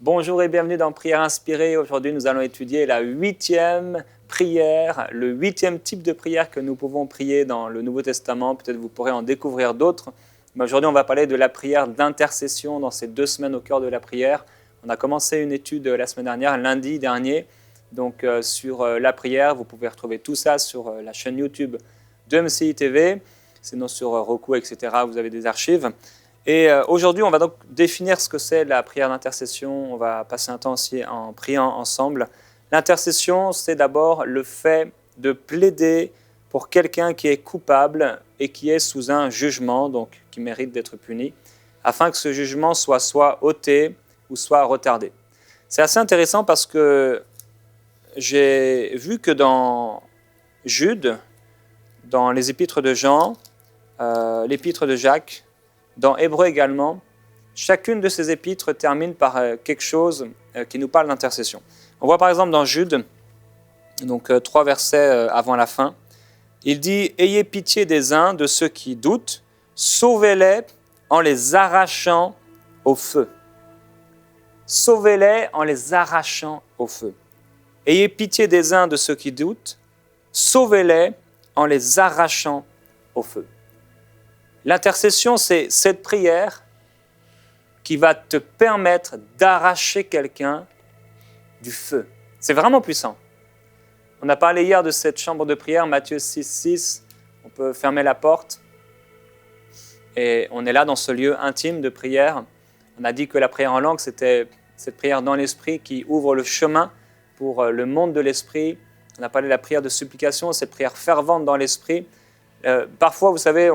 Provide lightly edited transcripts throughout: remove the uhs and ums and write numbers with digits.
Bonjour et bienvenue dans Prière inspirée. Aujourd'hui, nous allons étudier la 8e prière, le 8e type de prière que nous pouvons prier dans le Nouveau Testament. Peut-être vous pourrez en découvrir d'autres. Mais aujourd'hui, on va parler de la prière d'intercession dans ces 2 semaines au cœur de la prière. On a commencé une étude la semaine dernière, lundi dernier, sur la prière. Vous pouvez retrouver tout ça sur la chaîne YouTube de MCI TV. Sinon sur Roku, etc., vous avez des archives. Et aujourd'hui, on va donc définir ce que c'est la prière d'intercession. On va passer un temps aussi en priant ensemble. L'intercession, c'est d'abord le fait de plaider pour quelqu'un qui est coupable et qui est sous un jugement, donc qui mérite d'être puni, afin que ce jugement soit ôté ou soit retardé. C'est assez intéressant parce que j'ai vu que dans Jude, dans les épîtres de Jean, l'épître de Jacques, dans Hébreux également, chacune de ces épîtres termine par quelque chose qui nous parle d'intercession. On voit par exemple dans Jude, 3 versets avant la fin, il dit « Ayez pitié des uns de ceux qui doutent, sauvez-les en les arrachant au feu. » Sauvez-les en les arrachant au feu. Ayez pitié des uns de ceux qui doutent, sauvez-les en les arrachant au feu. L'intercession, c'est cette prière qui va te permettre d'arracher quelqu'un du feu. C'est vraiment puissant. On a parlé hier de cette chambre de prière, Matthieu 6,6. On peut fermer la porte. Et on est là dans ce lieu intime de prière. On a dit que la prière en langue, c'était cette prière dans l'esprit qui ouvre le chemin pour le monde de l'esprit. On a parlé de la prière de supplication, cette prière fervente dans l'esprit. Parfois, vous savez,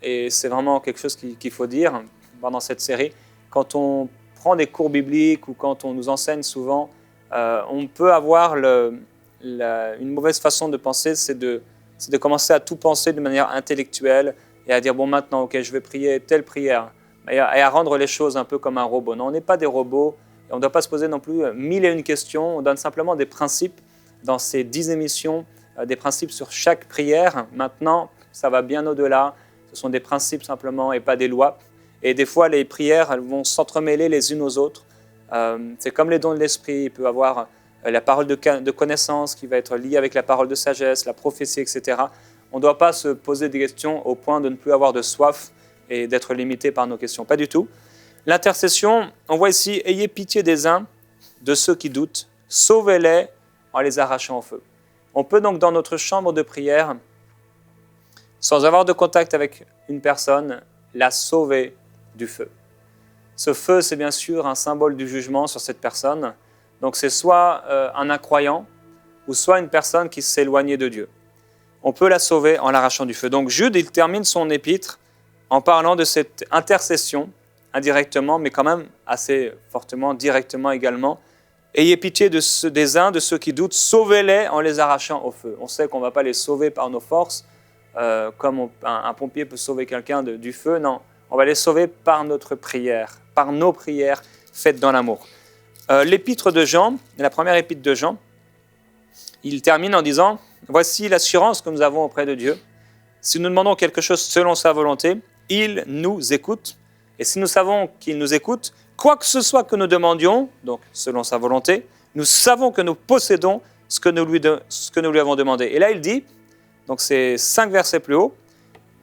et c'est vraiment quelque chose qu'il faut dire pendant cette série, quand on prend des cours bibliques ou quand on nous enseigne souvent, on peut avoir une mauvaise façon de penser, c'est de commencer à tout penser de manière intellectuelle et à dire, bon maintenant, ok, je vais prier telle prière, et à rendre les choses un peu comme un robot. Non, on n'est pas des robots, et on ne doit pas se poser non plus 1001 questions, on donne simplement des principes dans ces 10 émissions, des principes sur chaque prière. Maintenant, ça va bien au-delà. Ce sont des principes simplement et pas des lois. Et des fois, les prières elles vont s'entremêler les unes aux autres. C'est comme les dons de l'esprit. Il peut y avoir la parole de connaissance qui va être liée avec la parole de sagesse, la prophétie, etc. On ne doit pas se poser des questions au point de ne plus avoir de soif et d'être limité par nos questions. Pas du tout. L'intercession, on voit ici, ayez pitié des uns, de ceux qui doutent, sauvez-les en les arrachant au feu. On peut donc dans notre chambre de prière, sans avoir de contact avec une personne, la sauver du feu. Ce feu, c'est bien sûr un symbole du jugement sur cette personne. Donc c'est soit un incroyant, ou soit une personne qui s'est éloignée de Dieu. On peut la sauver en l'arrachant du feu. Donc Jude, il termine son épître en parlant de cette intercession, indirectement, mais quand même assez fortement, directement également. Ayez pitié des uns, de ceux qui doutent, sauvez-les en les arrachant au feu. On sait qu'on ne va pas les sauver par nos forces, comme un pompier peut sauver quelqu'un du feu. Non, on va les sauver par notre prière, par nos prières faites dans l'amour. L'épître de Jean, la première épître de Jean, il termine en disant « Voici l'assurance que nous avons auprès de Dieu. Si nous demandons quelque chose selon sa volonté, il nous écoute. Et si nous savons qu'il nous écoute, quoi que ce soit que nous demandions, donc selon sa volonté, nous savons que nous possédons ce que nous lui avons demandé. » Et là, il dit, donc c'est 5 versets plus haut,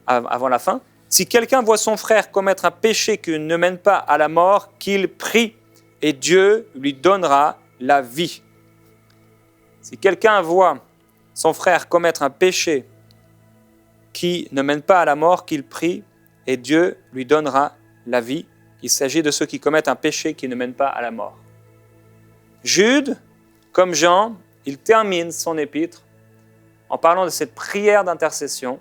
avant la fin, « Si quelqu'un voit son frère commettre un péché qui ne mène pas à la mort, qu'il prie, et Dieu lui donnera la vie. » Si quelqu'un voit son frère commettre un péché qui ne mène pas à la mort, qu'il prie, et Dieu lui donnera la vie. Il s'agit de ceux qui commettent un péché qui ne mène pas à la mort. Jude, comme Jean, il termine son épître en parlant de cette prière d'intercession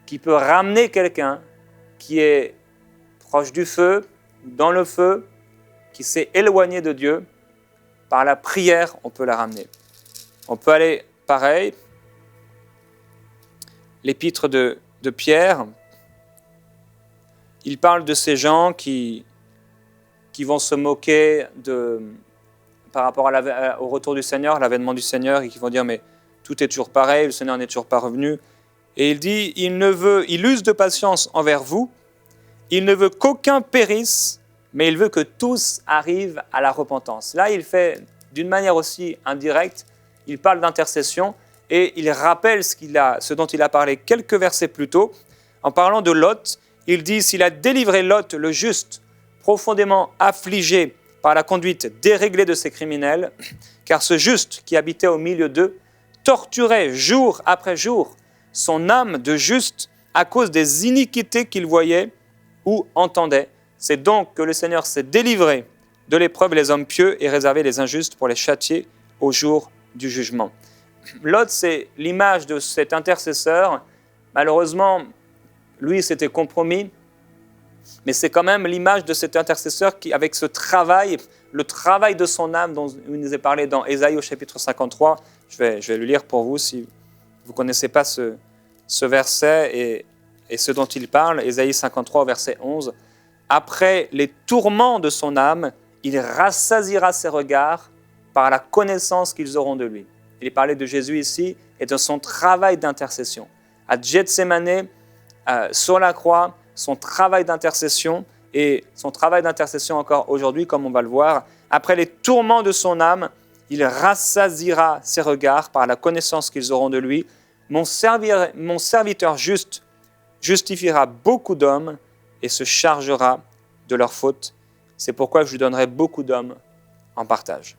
qui peut ramener quelqu'un qui est proche du feu, dans le feu, qui s'est éloigné de Dieu. Par la prière, on peut la ramener. On peut aller pareil. L'épître de Pierre, il parle de ces gens qui vont se moquer par rapport au retour du Seigneur, l'avènement du Seigneur, et qui vont dire « mais tout est toujours pareil, le Seigneur n'est toujours pas revenu ». Et il dit « il use de patience envers vous, il ne veut qu'aucun périsse, mais il veut que tous arrivent à la repentance. Là, il fait d'une manière aussi indirecte, il parle d'intercession et il rappelle ce dont il a parlé quelques versets plus tôt. En parlant de Lot, il dit « S'il a délivré Lot, le juste, profondément affligé par la conduite déréglée de ces criminels, car ce juste qui habitait au milieu d'eux torturait jour après jour son âme de juste à cause des iniquités qu'il voyait ou entendait. C'est donc que le Seigneur s'est délivré de l'épreuve les hommes pieux et réservé les injustes pour les châtier au jour du jugement. » Lot, c'est l'image de cet intercesseur. Malheureusement, lui, s'était compromis, mais c'est quand même l'image de cet intercesseur qui, avec ce travail, le travail de son âme dont il nous est parlé dans Ésaïe au chapitre 53, je vais le lire pour vous si vous ne connaissez pas ce verset et ce dont il parle, Ésaïe 53, verset 11. « Après les tourments de son âme, il rassasiera ses regards par la connaissance qu'ils auront de lui. » Il est parlé de Jésus ici et de son travail d'intercession. À Gethsémane, sur la croix, son travail d'intercession et son travail d'intercession encore aujourd'hui, comme on va le voir. Après les tourments de son âme, il rassasiera ses regards par la connaissance qu'ils auront de lui. Mon serviteur juste justifiera beaucoup d'hommes et se chargera de leurs fautes. C'est pourquoi je lui donnerai beaucoup d'hommes en partage.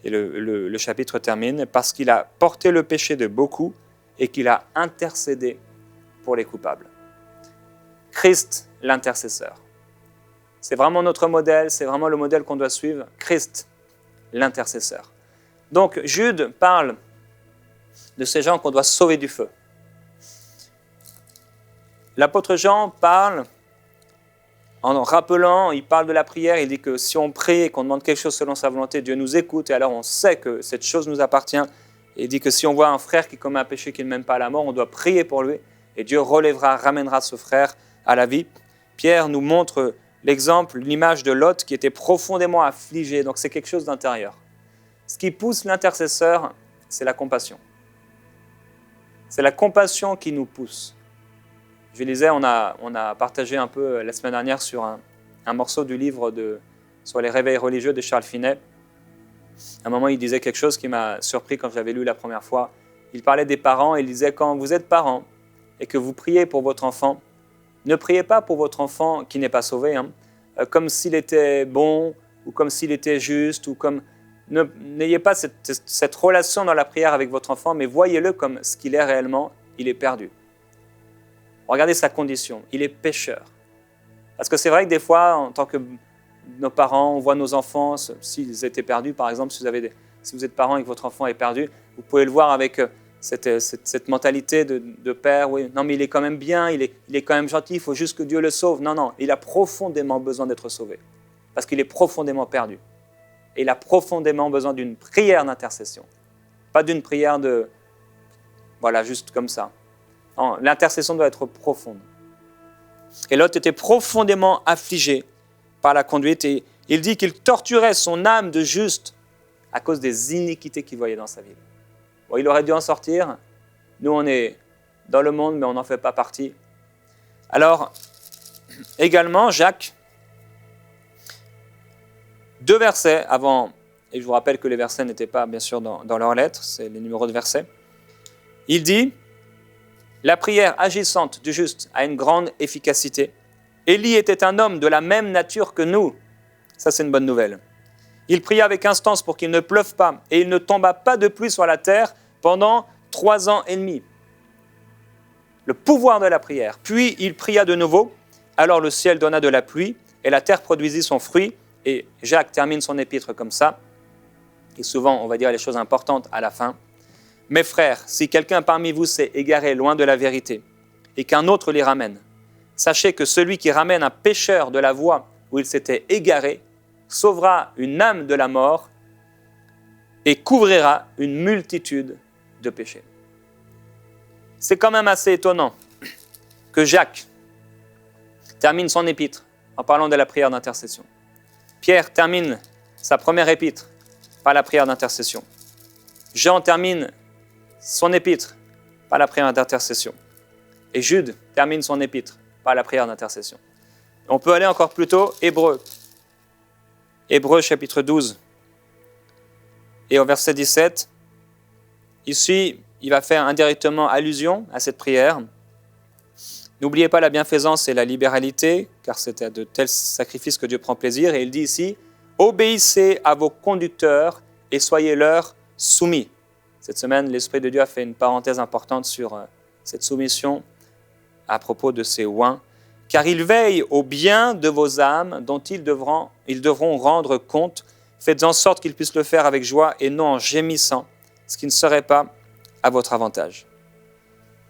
Et le chapitre termine, parce qu'il a porté le péché de beaucoup et qu'il a intercédé pour les coupables. Christ, l'intercesseur. C'est vraiment notre modèle, c'est vraiment le modèle qu'on doit suivre. Christ, l'intercesseur. Donc, Jude parle de ces gens qu'on doit sauver du feu. L'apôtre Jean parle, en rappelant, il parle de la prière, il dit que si on prie et qu'on demande quelque chose selon sa volonté, Dieu nous écoute et alors on sait que cette chose nous appartient. Et il dit que si on voit un frère qui commet un péché qu'il n'aime pas à la mort, on doit prier pour lui et Dieu ramènera ce frère à la vie. Pierre nous montre l'exemple, l'image de Lot qui était profondément affligé, donc c'est quelque chose d'intérieur. Ce qui pousse l'intercesseur, c'est la compassion. C'est la compassion qui nous pousse. Je lisais, on a partagé un peu la semaine dernière sur un morceau du livre sur les réveils religieux de Charles Finet. À un moment, il disait quelque chose qui m'a surpris quand je l'avais lu la première fois. Il parlait des parents et il disait, quand vous êtes parent et que vous priez pour votre enfant, ne priez pas pour votre enfant qui n'est pas sauvé, comme s'il était bon ou comme s'il était juste, ou comme... N'ayez pas cette relation dans la prière avec votre enfant, mais voyez-le comme ce qu'il est réellement, il est perdu. Regardez sa condition, il est pécheur. Parce que c'est vrai que des fois, en tant que nos parents, on voit nos enfants, s'ils étaient perdus, par exemple, si vous êtes parent et que votre enfant est perdu, vous pouvez le voir avec cette mentalité de père, oui, non mais il est quand même bien, il est quand même gentil, il faut juste que Dieu le sauve. Non, il a profondément besoin d'être sauvé, parce qu'il est profondément perdu. Et il a profondément besoin d'une prière d'intercession, pas d'une prière juste comme ça. Non, l'intercession doit être profonde. Et Lot était profondément affligé par la conduite et il dit qu'il torturait son âme de juste à cause des iniquités qu'il voyait dans sa vie. Bon, il aurait dû en sortir. Nous, on est dans le monde, mais on n'en fait pas partie. Alors, également, Jacques, 2 versets avant, et je vous rappelle que les versets n'étaient pas, bien sûr, dans leurs lettres, c'est les numéros de versets. Il dit, la prière agissante du juste a une grande efficacité. Élie était un homme de la même nature que nous. Ça, c'est une bonne nouvelle. Il pria avec instance pour qu'il ne pleuve pas, et il ne tomba pas de pluie sur la terre pendant 3 ans et demi. Le pouvoir de la prière. Puis il pria de nouveau, alors le ciel donna de la pluie, et la terre produisit son fruit. Et Jacques termine son épître comme ça. Et souvent, on va dire les choses importantes à la fin. Mes frères, si quelqu'un parmi vous s'est égaré loin de la vérité, et qu'un autre l'y ramène, sachez que celui qui ramène un pécheur de la voie où il s'était égaré, sauvera une âme de la mort et couvrira une multitude de péchés. C'est quand même assez étonnant que Jacques termine son épître en parlant de la prière d'intercession. Pierre termine sa première épître par la prière d'intercession. Jean termine son épître par la prière d'intercession. Et Jude termine son épître par la prière d'intercession. On peut aller encore plus tôt, Hébreux, Hébreux chapitre 12 et au verset 17. Ici, il va faire indirectement allusion à cette prière. N'oubliez pas la bienfaisance et la libéralité, car c'est à de tels sacrifices que Dieu prend plaisir. Et il dit ici, obéissez à vos conducteurs et soyez-leur soumis. Cette semaine, l'Esprit de Dieu a fait une parenthèse importante sur cette soumission à propos de ces oints. Car ils veillent au bien de vos âmes dont ils devront rendre compte. Faites en sorte qu'ils puissent le faire avec joie et non en gémissant, ce qui ne serait pas à votre avantage.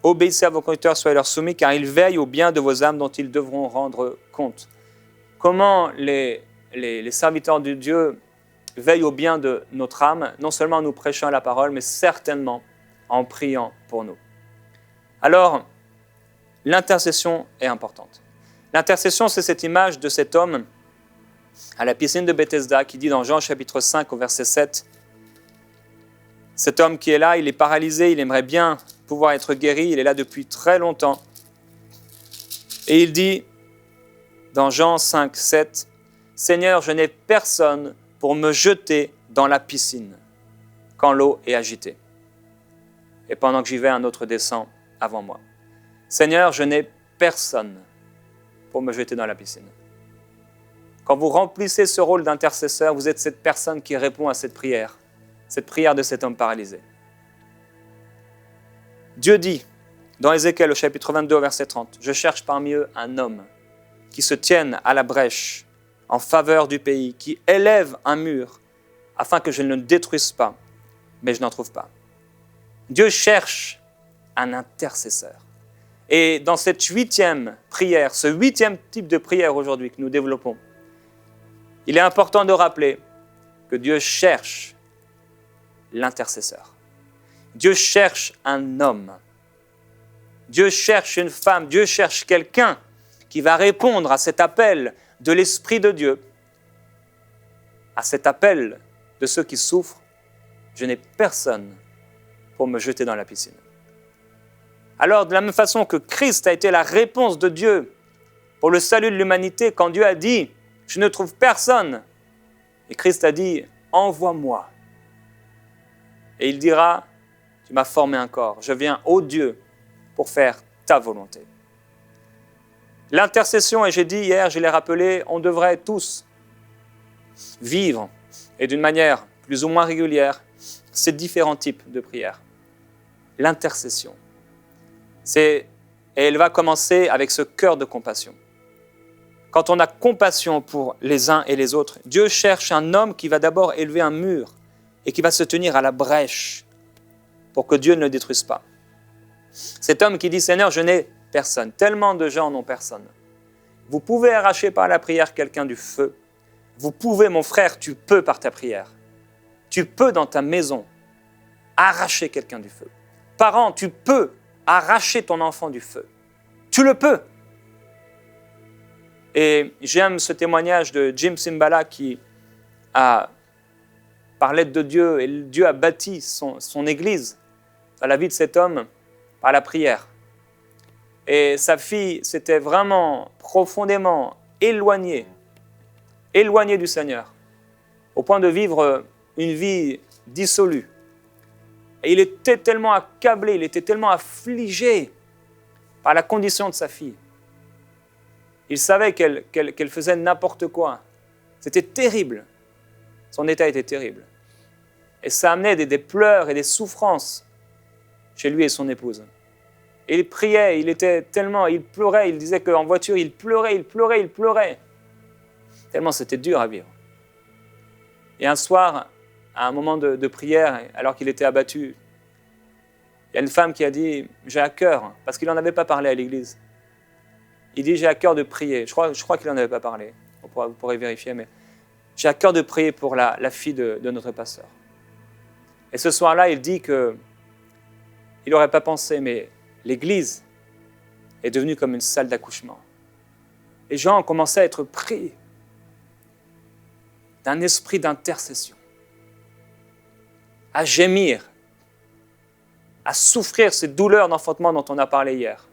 Obéissez à vos conducteurs, soyez leur soumis, car ils veillent au bien de vos âmes dont ils devront rendre compte. Comment les serviteurs de Dieu veillent au bien de notre âme, non seulement en nous prêchant la parole, mais certainement en priant pour nous. Alors, l'intercession est importante. L'intercession, c'est cette image de cet homme à la piscine de Bethesda qui dit dans Jean chapitre 5 au verset 7, cet homme qui est là, il est paralysé, il aimerait bien pouvoir être guéri, il est là depuis très longtemps. Et il dit dans Jean 5, 7, « Seigneur, je n'ai personne pour me jeter dans la piscine quand l'eau est agitée. Et pendant que j'y vais, un autre descend avant moi. Seigneur, je n'ai personne pour me jeter dans la piscine. » Quand vous remplissez ce rôle d'intercesseur, vous êtes cette personne qui répond à cette prière de cet homme paralysé. Dieu dit, dans Ézéchiel au chapitre 22 au verset 30, « Je cherche parmi eux un homme qui se tienne à la brèche en faveur du pays, qui élève un mur afin que je ne le détruise pas, mais je n'en trouve pas. » Dieu cherche un intercesseur. Et dans cette 8e prière, ce 8e type de prière aujourd'hui que nous développons, il est important de rappeler que Dieu cherche l'intercesseur. Dieu cherche un homme. Dieu cherche une femme. Dieu cherche quelqu'un qui va répondre à cet appel de l'Esprit de Dieu, à cet appel de ceux qui souffrent. Je n'ai personne pour me jeter dans la piscine. Alors, de la même façon que Christ a été la réponse de Dieu pour le salut de l'humanité, quand Dieu a dit « Je ne trouve personne », et Christ a dit « Envoie-moi ». Et il dira « Tu m'as formé un corps, je viens, ô Dieu, pour faire ta volonté ». L'intercession, et j'ai dit hier, je l'ai rappelé, on devrait tous vivre, et d'une manière plus ou moins régulière, ces différents types de prières. L'intercession. Et elle va commencer avec ce cœur de compassion. Quand on a compassion pour les uns et les autres, Dieu cherche un homme qui va d'abord élever un mur et qui va se tenir à la brèche pour que Dieu ne le détruise pas. Cet homme qui dit « Seigneur, je n'ai personne ». Tellement de gens n'ont personne. Vous pouvez arracher par la prière quelqu'un du feu. Vous pouvez, mon frère, tu peux par ta prière. Tu peux dans ta maison arracher quelqu'un du feu. Parents, tu peux arracher ton enfant du feu. Tu le peux. Et j'aime ce témoignage de Jim Cymbala qui a, par l'aide de Dieu, et Dieu a bâti son église dans la vie de cet homme par la prière. Et sa fille s'était vraiment profondément éloignée du Seigneur, au point de vivre une vie dissolue. Et il était tellement accablé, il était tellement affligé par la condition de sa fille. Il savait qu'elle faisait n'importe quoi. C'était terrible. Son état était terrible. Et ça amenait des pleurs et des souffrances chez lui et son épouse. Et il priait, il pleurait, il disait qu'en voiture, il pleurait. Tellement c'était dur à vivre. Et un soir, à un moment de prière, alors qu'il était abattu, il y a une femme qui a dit « J'ai à cœur », parce qu'il n'en avait pas parlé à l'église. Il dit « J'ai à cœur de prier ». Je crois qu'il n'en avait pas parlé, vous pourrez vérifier, mais « J'ai à cœur de prier pour la fille de notre pasteur ». Et ce soir-là, il dit qu'il n'aurait pas pensé, mais l'église est devenue comme une salle d'accouchement. Les gens ont commencé à être pris d'un esprit d'intercession, à gémir, à souffrir ces douleurs d'enfantement dont on a parlé hier.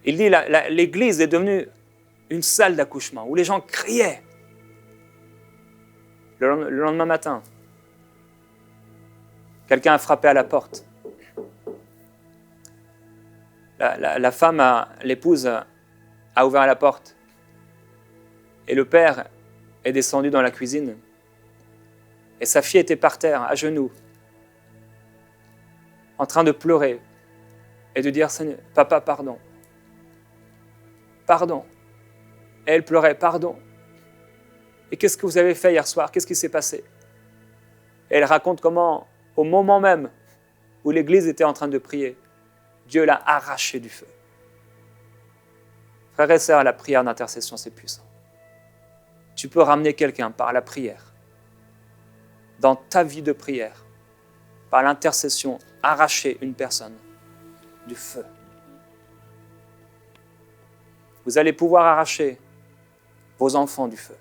Il dit l'église est devenue une salle d'accouchement où les gens criaient. Le lendemain matin, quelqu'un a frappé à la porte. La femme, l'épouse, a ouvert la porte. Et le père est descendu dans la cuisine. Et sa fille était par terre, à genoux, en train de pleurer et de dire « Seigneur, papa, pardon. Pardon. » Et elle pleurait « Pardon. Et qu'est-ce que vous avez fait hier soir? Qu'est-ce qui s'est passé ?» Et elle raconte comment, au moment même où l'église était en train de prier, Dieu l'a arraché du feu. Frères et sœurs, la prière d'intercession, c'est puissant. Tu peux ramener quelqu'un par la prière, dans ta vie de prière, par l'intercession, arracher une personne du feu. Vous allez pouvoir arracher vos enfants du feu.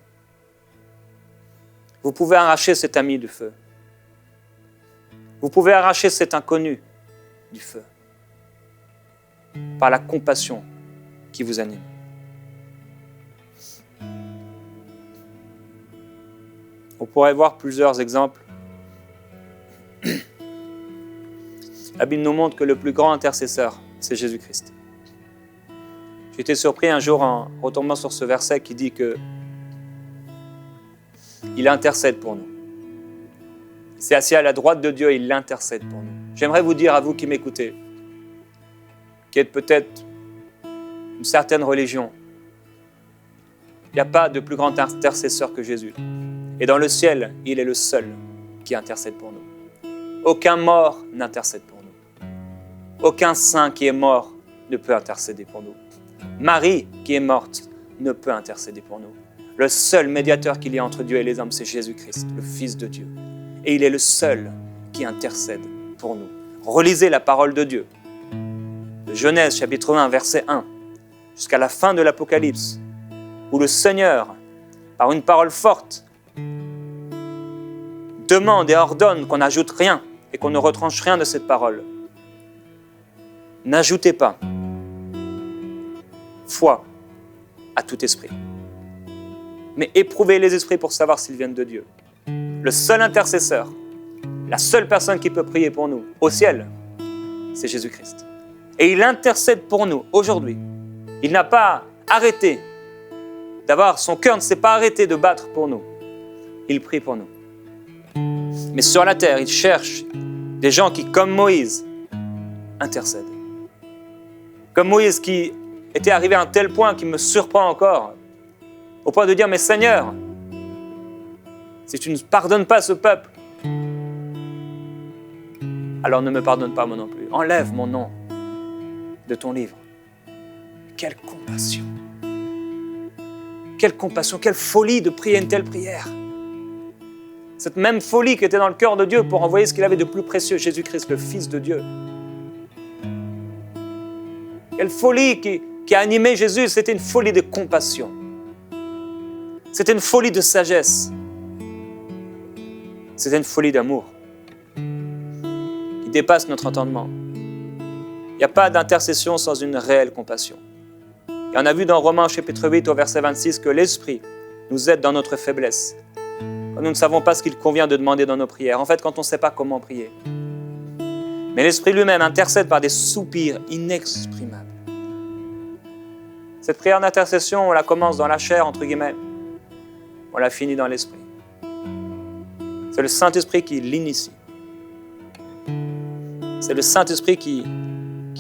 Vous pouvez arracher cet ami du feu. Vous pouvez arracher cet inconnu du feu par la compassion qui vous anime. On pourrait voir plusieurs exemples. La Bible nous montre que le plus grand intercesseur, c'est Jésus-Christ. J'ai été surpris un jour en retombant sur ce verset qui dit que il intercède pour nous. Il s'est assis à la droite de Dieu et il intercède pour nous. J'aimerais vous dire à vous qui m'écoutez, qui êtes peut-être une certaine religion, il n'y a pas de plus grand intercesseur que Jésus. Et dans le ciel, il est le seul qui intercède pour nous. Aucun mort n'intercède pour nous. Aucun saint qui est mort ne peut intercéder pour nous. Marie, qui est morte, ne peut intercéder pour nous. Le seul médiateur qu'il y a entre Dieu et les hommes, c'est Jésus-Christ, le Fils de Dieu. Et il est le seul qui intercède pour nous. Relisez la parole de Dieu. De Genèse, chapitre 1, verset 1, jusqu'à la fin de l'Apocalypse, où le Seigneur, par une parole forte, demande et ordonne qu'on n'ajoute rien et qu'on ne retranche rien de cette parole. N'ajoutez pas foi à tout esprit, mais éprouvez les esprits pour savoir s'ils viennent de Dieu. Le seul intercesseur, la seule personne qui peut prier pour nous au ciel, c'est Jésus-Christ. Et il intercède pour nous aujourd'hui. Il n'a pas arrêté d'avoir, son cœur ne s'est pas arrêté de battre pour nous. Il prie pour nous. Mais sur la terre, il cherche des gens qui, comme Moïse, intercèdent. Comme Moïse qui était arrivé à un tel point qui me surprend encore, au point de dire, mais Seigneur, si tu ne pardonnes pas ce peuple, alors ne me pardonne pas moi non plus. Enlève mon nom de ton livre. Quelle compassion! Quelle compassion, quelle folie de prier une telle prière! Cette même folie qui était dans le cœur de Dieu pour envoyer ce qu'il avait de plus précieux, Jésus-Christ, le Fils de Dieu. Quelle folie qui a animé Jésus, c'était une folie de compassion. C'était une folie de sagesse. C'était une folie d'amour qui dépasse notre entendement. Il n'y a pas d'intercession sans une réelle compassion. Et on a vu dans Romains chapitre 8 au verset 26 que l'Esprit nous aide dans notre faiblesse. Quand nous ne savons pas ce qu'il convient de demander dans nos prières. En fait, quand on ne sait pas comment prier. Mais l'Esprit lui-même intercède par des soupirs inexprimables. Cette prière d'intercession, on la commence dans la chair, entre guillemets. On la finit dans l'Esprit. C'est le Saint-Esprit qui l'initie. C'est le Saint-Esprit qui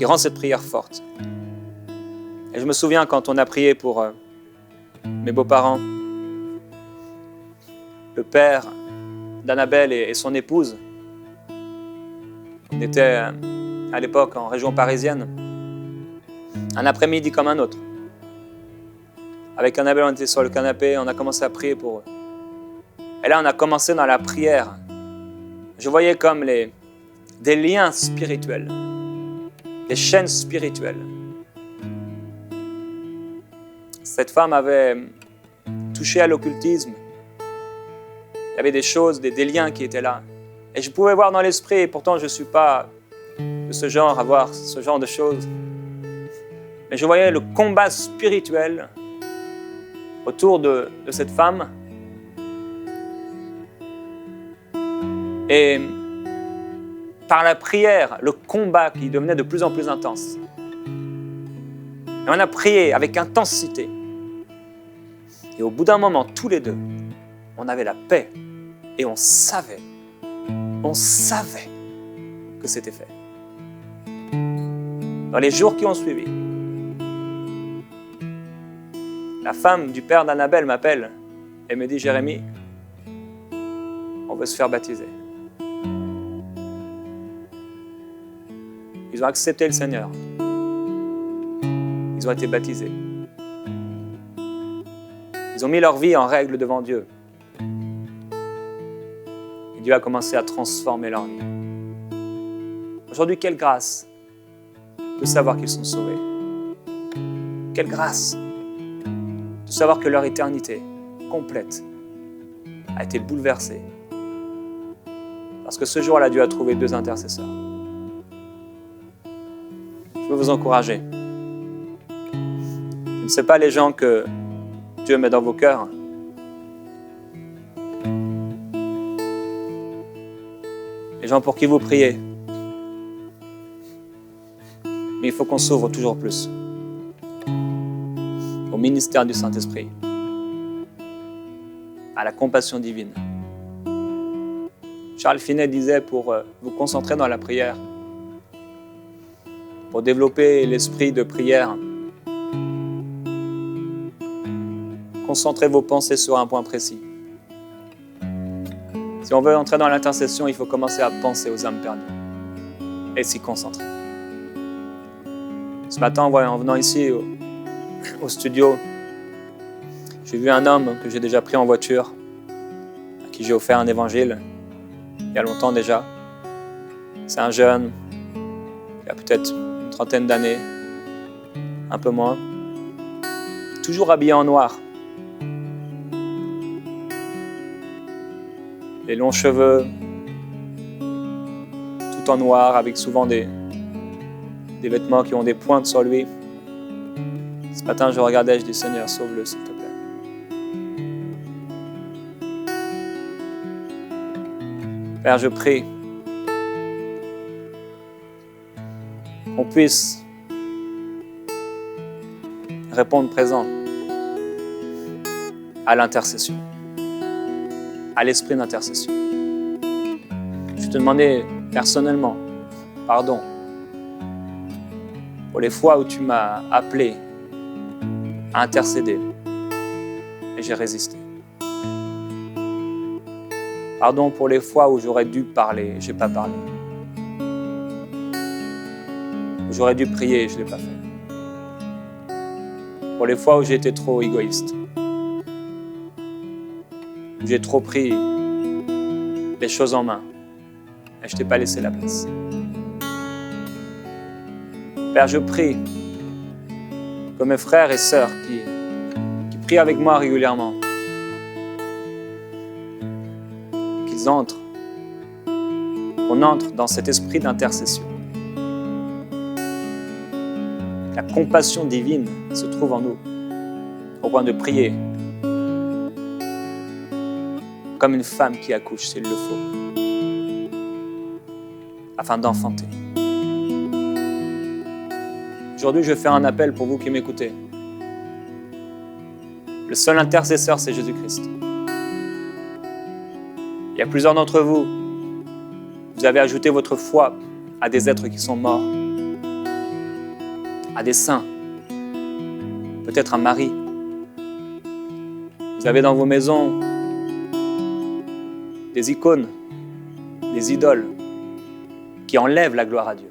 rend cette prière forte. Et je me souviens quand on a prié pour mes beaux-parents, le père d'Annabelle et son épouse. On était à l'époque en région parisienne, un après-midi comme un autre. Avec Annabelle, on était sur le canapé, on a commencé à prier pour eux. Et là, on a commencé dans la prière. Je voyais comme des liens spirituels, des chaînes spirituelles. Cette femme avait touché à l'occultisme. Il y avait des choses, des liens qui étaient là. Et je pouvais voir dans l'esprit, et pourtant je ne suis pas de ce genre à voir ce genre de choses. Mais je voyais le combat spirituel autour de cette femme. Et par la prière, le combat qui devenait de plus en plus intense. Et on a prié avec intensité. Et au bout d'un moment, tous les deux, on avait la paix et on savait que c'était fait. Dans les jours qui ont suivi, la femme du père d'Annabelle m'appelle et me dit « Jérémie, on veut se faire baptiser. » Ils ont accepté le Seigneur. Ils ont été baptisés. Ils ont mis leur vie en règle devant Dieu. Et Dieu a commencé à transformer leur vie. Aujourd'hui, quelle grâce de savoir qu'ils sont sauvés. Quelle grâce de savoir que leur éternité complète a été bouleversée. Parce que ce jour-là, Dieu a trouvé 2 intercesseurs. Je veux vous encourager. Je ne sais pas les gens que Dieu met dans vos cœurs. Les gens pour qui vous priez. Mais il faut qu'on s'ouvre toujours plus au ministère du Saint-Esprit, à la compassion divine. Charles Finet disait pour vous concentrer dans la prière, pour développer l'esprit de prière, concentrez vos pensées sur un point précis. Si on veut entrer dans l'intercession, il faut commencer à penser aux âmes perdues et s'y concentrer. Ce matin, en venant ici au studio, j'ai vu un homme que j'ai déjà pris en voiture, à qui j'ai offert un évangile, il y a longtemps déjà. C'est un jeune, il a peut-être une trentaine d'années, un peu moins, toujours habillé en noir. Les longs cheveux, tout en noir, avec souvent des vêtements qui ont des pointes sur lui. Ce matin, je regardais, je dis, Seigneur, sauve-le, s'il te plaît. Père, je prie qu'on puisse répondre présent à l'intercession, à l'esprit d'intercession. Je vais te demander personnellement pardon pour les fois où tu m'as appelé à intercéder et j'ai résisté. Pardon pour les fois où j'aurais dû parler et je n'ai pas parlé. Où j'aurais dû prier et je ne l'ai pas fait. Pour les fois où j'ai été trop égoïste. Où j'ai trop pris les choses en main et je ne t'ai pas laissé la place. Père, je prie que mes frères et sœurs qui prient avec moi régulièrement, qu'ils entrent, qu'on entre dans cet esprit d'intercession. La compassion divine se trouve en nous, au point de prier, comme une femme qui accouche s'il le faut, afin d'enfanter. Aujourd'hui, je fais un appel pour vous qui m'écoutez. Le seul intercesseur, c'est Jésus-Christ. Il y a plusieurs d'entre vous, vous avez ajouté votre foi à des êtres qui sont morts, à des saints, peut-être un mari. Vous avez dans vos maisons des icônes, des idoles qui enlèvent la gloire à Dieu,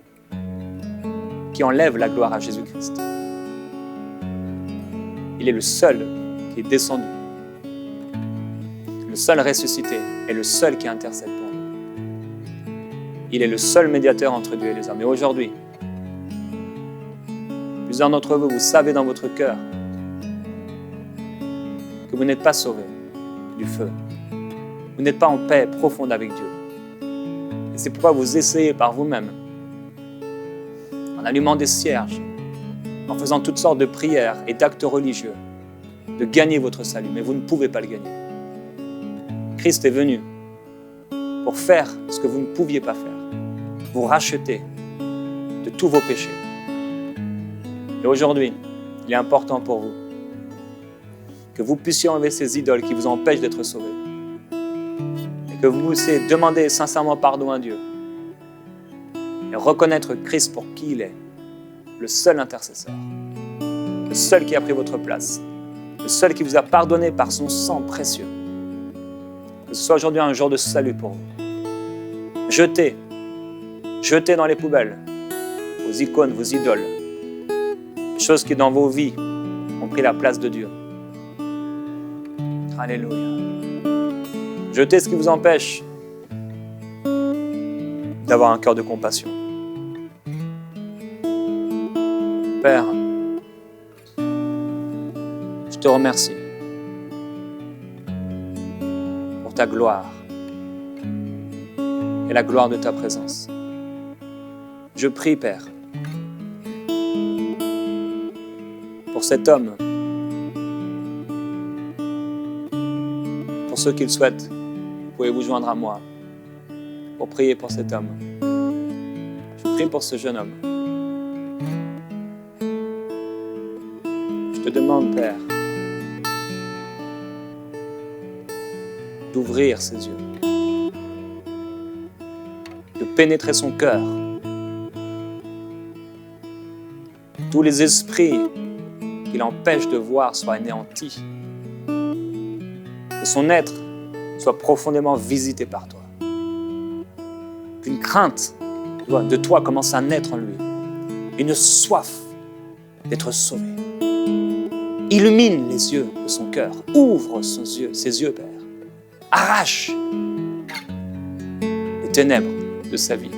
qui enlèvent la gloire à Jésus-Christ. Il est le seul qui est descendu, le seul ressuscité et le seul qui intercède pour nous. Il est le seul médiateur entre Dieu et les hommes. Et aujourd'hui, plusieurs d'entre vous, vous savez dans votre cœur que vous n'êtes pas sauvés du feu. Vous n'êtes pas en paix profonde avec Dieu. Et c'est pourquoi vous essayez par vous-même, en allumant des cierges, en faisant toutes sortes de prières et d'actes religieux, de gagner votre salut. Mais vous ne pouvez pas le gagner. Christ est venu pour faire ce que vous ne pouviez pas faire, vous racheter de tous vos péchés. Et aujourd'hui, il est important pour vous que vous puissiez enlever ces idoles qui vous empêchent d'être sauvés et que vous puissiez demander sincèrement pardon à Dieu et reconnaître Christ pour qui il est, le seul intercesseur, le seul qui a pris votre place, le seul qui vous a pardonné par son sang précieux. Que ce soit aujourd'hui un jour de salut pour vous. Jetez dans les poubelles vos icônes, vos idoles, les choses qui dans vos vies ont pris la place de Dieu. Alléluia. Jetez ce qui vous empêche d'avoir un cœur de compassion. Père, je te remercie pour ta gloire et la gloire de ta présence. Je prie, Père, pour cet homme, pour ceux qui le souhaitent, vous pouvez vous joindre à moi pour prier pour cet homme. Je prie pour ce jeune homme. Je te demande, Père, d'ouvrir ses yeux, de pénétrer son cœur. Tous les esprits qui l'empêchent de voir soient anéantis. Que son être soit profondément visité par toi. Qu'une crainte de toi commence à naître en lui. Une soif d'être sauvé. Illumine les yeux de son cœur. Ouvre ses yeux, Père. Arrache les ténèbres de sa vie.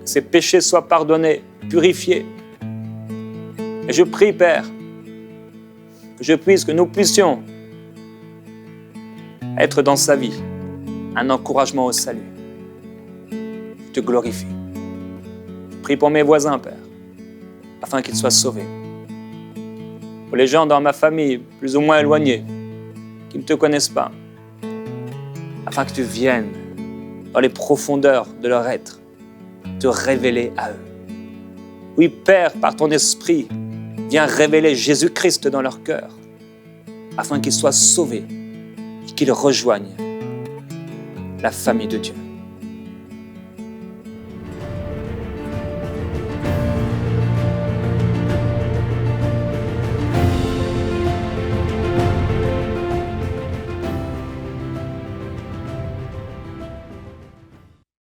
Que ses péchés soient pardonnés, purifiés. Et je prie, Père, que nous puissions être dans sa vie un encouragement au salut. Je te glorifie. Je prie pour mes voisins, Père, afin qu'ils soient sauvés. Pour les gens dans ma famille, plus ou moins éloignés, qui ne te connaissent pas, afin que tu viennes dans les profondeurs de leur être, te révéler à eux. Oui, Père, par ton esprit, viens révéler Jésus-Christ dans leur cœur, afin qu'ils soient sauvés et qu'ils rejoignent la famille de Dieu.